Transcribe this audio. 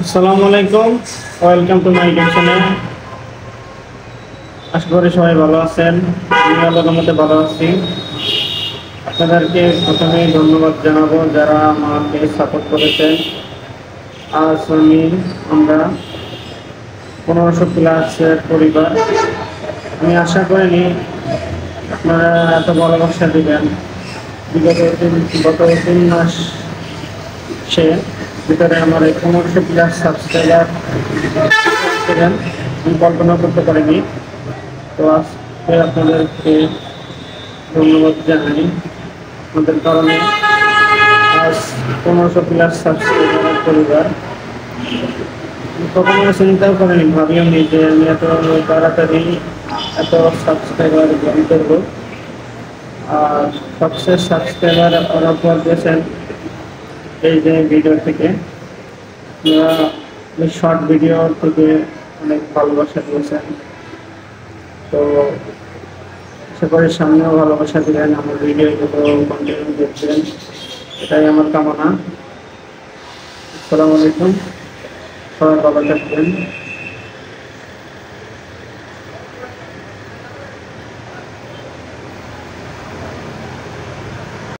আসসালামু আলাইকুম, welcome to my YouTube channel. আশা করি সবাই ভালো আছেন। আমি আল্লাহর মধ্যে ভালো আছি। আপনাদেরকে প্রথমে ধন্যবাদ জানাবো যারা আমাকে সাপোর্ট করেছেন। আজ আমরা 1500 প্লাসের পরিবার। আমি আশা করিনি আপনারা এত ভালোবাসা দিবেন। গত 3 মাস ভিতরে আমার এই 1500 প্লাস সাবস্ক্রাইবার ছিলেন, আমি কল্পনা করতে পারিনি। তো আজকে আপনাদেরকে ধন্যবাদ জানাই। আপনাদের কারণে আজ 1500 প্লাস সাবস্ক্রাইবার পরিবার। কখনো চিন্তাও করিনি, ভাবিও নি যে আমি এত তাড়াতাড়ি এত সাবস্ক্রাইবার গেইন করবো। আর সবশেষ সাবস্ক্রাইবার আপনারা উপর দিয়েছেন এই যে ভিডিও থেকে। আপনারা শর্ট ভিডিও থেকে অনেক ভালোবাসা দিয়েছেন। তো আশা করি সামনেও ভালোবাসা দিলেন, আমার ভিডিওগুলো কন্টিনিউ দেখবেন, এটাই আমার কামনা। আসসালামু আলাইকুম, সবাই ভালো থাকবেন।